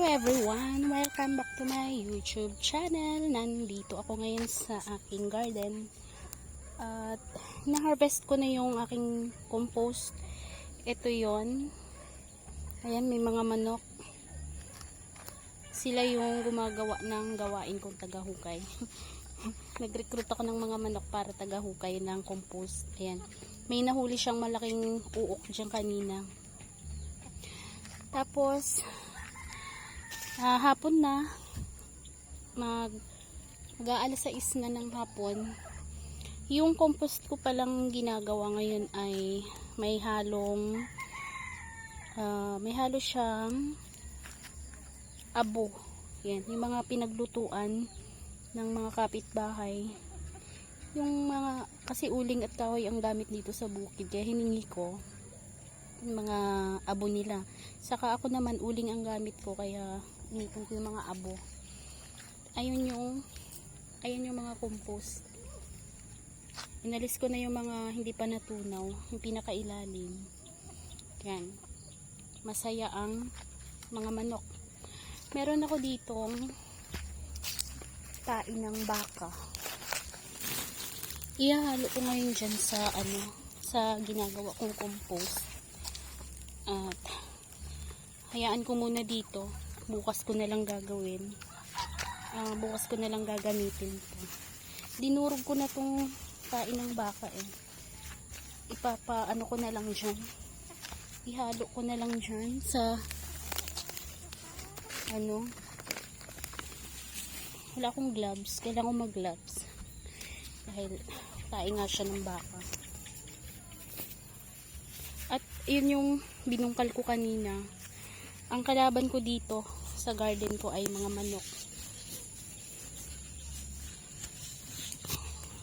Everyone! Welcome back to my YouTube channel. Nandito ako ngayon sa aking garden. At na-harvest ko na yung aking compost. Ito yon. Ayan, may mga manok. Sila yung gumagawa ng gawain kong tagahukay. Nag-recruit ako ng mga manok para tagahukay ng compost. Ayan. May nahuli siyang malaking uok dyan kanina. Tapos hapon na, mag-aalas 6 na ng hapon. Yung compost ko palang ginagawa ngayon ay may halo siyang abo. Yan, yung mga pinaglutuan ng mga kapitbahay. Yung mga, kasi uling at kahoy ang gamit dito sa bukid, kaya hiningi ko yung mga abo nila. Saka ako naman uling ang gamit ko, kaya inipon ko yung mga abo. Ayun yung mga compost. Inalis ko na yung mga hindi pa natunaw, yung pinakailalim. Yan. Masaya ang mga manok. Meron ako ditong tain ng baka. Ihahalo ko ngayon dyan sa ginagawa kong compost. At hayaan ko muna dito. Bukas ko na lang gagawin. Bukas ko na lang gagamitin ito. Dinurog ko na tong tain ng baka Ipapaano ko na lang dyan. Ihalo ko na lang dyan sa wala akong gloves. Kailangan ko mag gloves. Dahil tain nga siya ng baka. At yun yung binungkal ko kanina. Ang kalaban ko dito sa garden ko ay mga manok.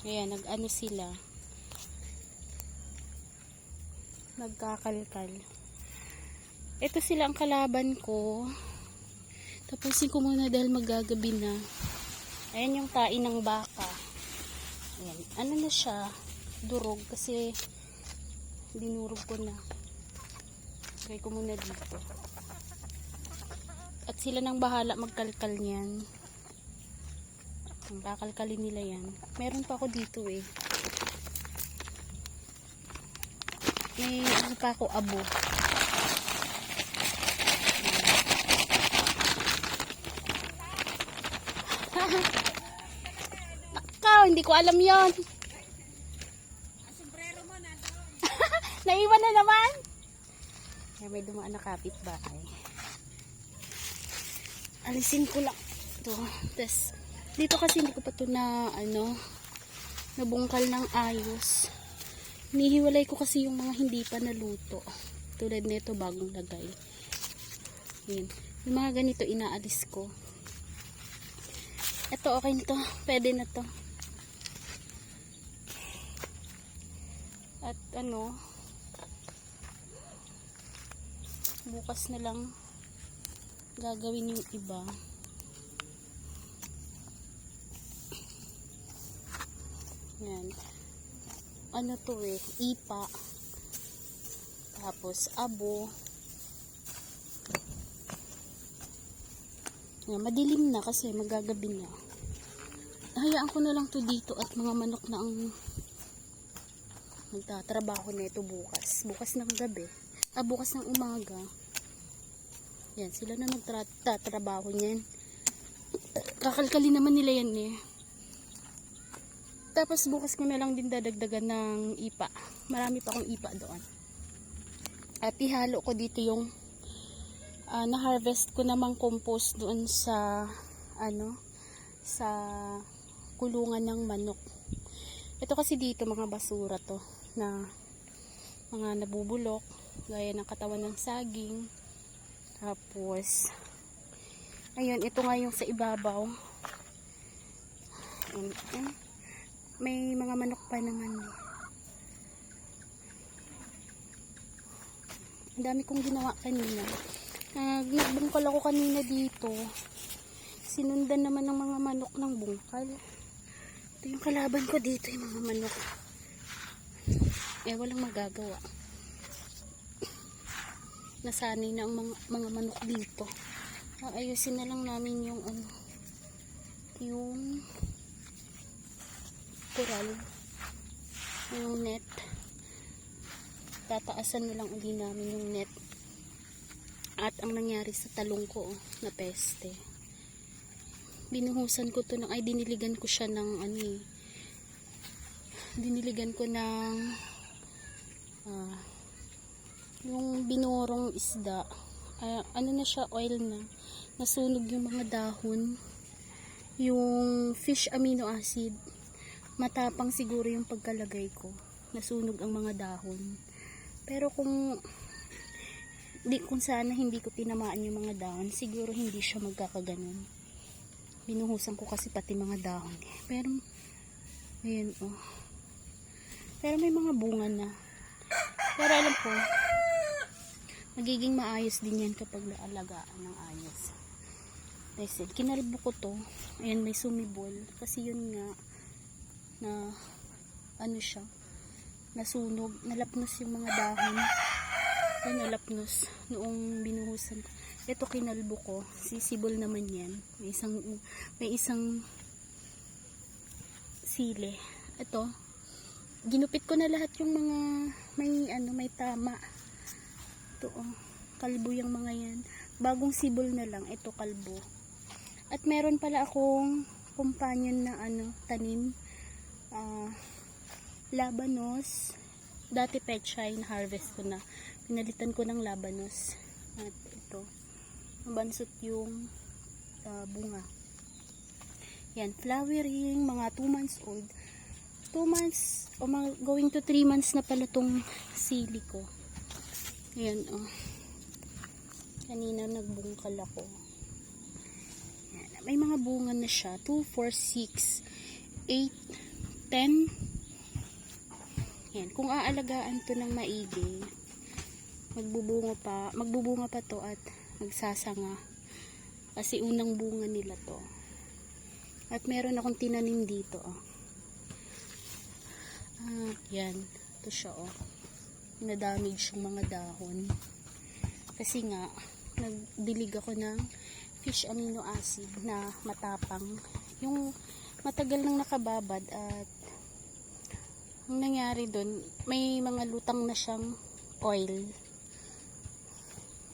Ayan, nag-ano sila. Nagkakalkal. Ito sila ang kalaban ko. Tapusin ko muna dahil magagabi na. Ayan yung tain ng baka. Ayan. Ano na siya? Durog kasi dinurog ko na. Try ko muna dito. At sila nang bahala magkalkal niyan. Kakalkalin nila yan. Meron pa ako dito May pa ako abo. Nakaw, hindi ko alam yon. Sombrero mo na doon. Naiwan na naman. May dumaan na kapitbahay. Alisin ko lang ito. Tapos, dito kasi hindi ko pa ito nabungkal ng ayos. Nihiwalay ko kasi yung mga hindi pa naluto. Tulad nito, bagong lagay. Yan. Yung mga ganito, inaalis ko. Ito, okay nito. Pwede na to. At bukas na lang gagawin yung iba. Yan. Ipa. Tapos abo. Yan, madilim na kasi magagabi na. Hayaan ko na lang to dito at mga manok na ang magtatrabaho na ito bukas. Bukas ng gabi. Bukas ng umaga. Yan, sila na nagtatrabaho niyan. Kakalkalin naman nila yan Tapos bukas ko na lang din dadagdagan ng ipa. Marami pa akong ipa doon. At ihalo ko dito yung na-harvest ko namang compost doon sa sa kulungan ng manok. Ito kasi dito mga basura to na mga nabubulok gaya ng katawan ng saging. Tapos ayun, ito nga yung sa ibabaw. May mga manok pa naman Ang dami kong ginawa kanina. Nagbungkal ako kanina dito. Sinundan naman ng mga manok ng bungkal. Ito yung kalaban ko dito, yung mga manok. Walang magagawa. Nasanay na ang mga manok dito. Aayusin na lang namin yung yung coral, yung net. Tataasan na lang uli namin yung net. At ang nangyari sa talong ko, na peste. Binuhusan ko to diniligan ko siya ng diniligan ko ng yung binurong isda. Na siya, oil na. Nasunog yung mga dahon. Yung fish amino acid. Matapang siguro yung pagkalagay ko. Nasunog ang mga dahon. Pero kung sana hindi ko tinamaan yung mga dahon, siguro hindi siya magkakaganon. Binuhusan ko kasi pati mga dahon. Pero, ayan Pero may mga bunga na. Pero alam ko, magiging maayos din yan kapag naalagaan ng ayos. Kasi kinalbo ko to. Ayan, may sumibol. Kasi yun nga, na, siya, nasunog, nalapnos yung mga dahon. Nalapnos noong binuhusan ko. Ito kinalbo ko, sisibol naman yan. May isang sili. Ito, ginupit ko na lahat yung mga may tama. Ito kalbo yung mga yan. Bagong sibol na lang, ito kalbo. At meron pala akong companion na tanim, labanos. Dati pechay na harvest ko na. Pinalitan ko ng labanos. At ito, mabansot yung bunga. Yan, flowering, mga 2 months old. 2 months, going to 3 months na pala tong sili ko. Yan, kanina nagbungkal ako. Yan, may mga bunga na siya. 2, 4, 6, 8, 10. Yan, kung aalagaan to ng maigi, magbubunga pa to at magsasanga. Kasi unang bunga nila to. At meron akong tinanim dito. Yan. Ito siya na-damage yung mga dahon. Kasi nga, nagdilig ako ng fish amino acid na matapang. Yung matagal nang nakababad at ang nangyari dun, may mga lutang na siyang oil.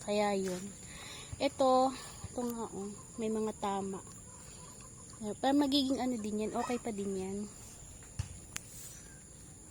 Kaya yun. Ito nga may mga tama. Pero magiging din yan, okay pa din yan.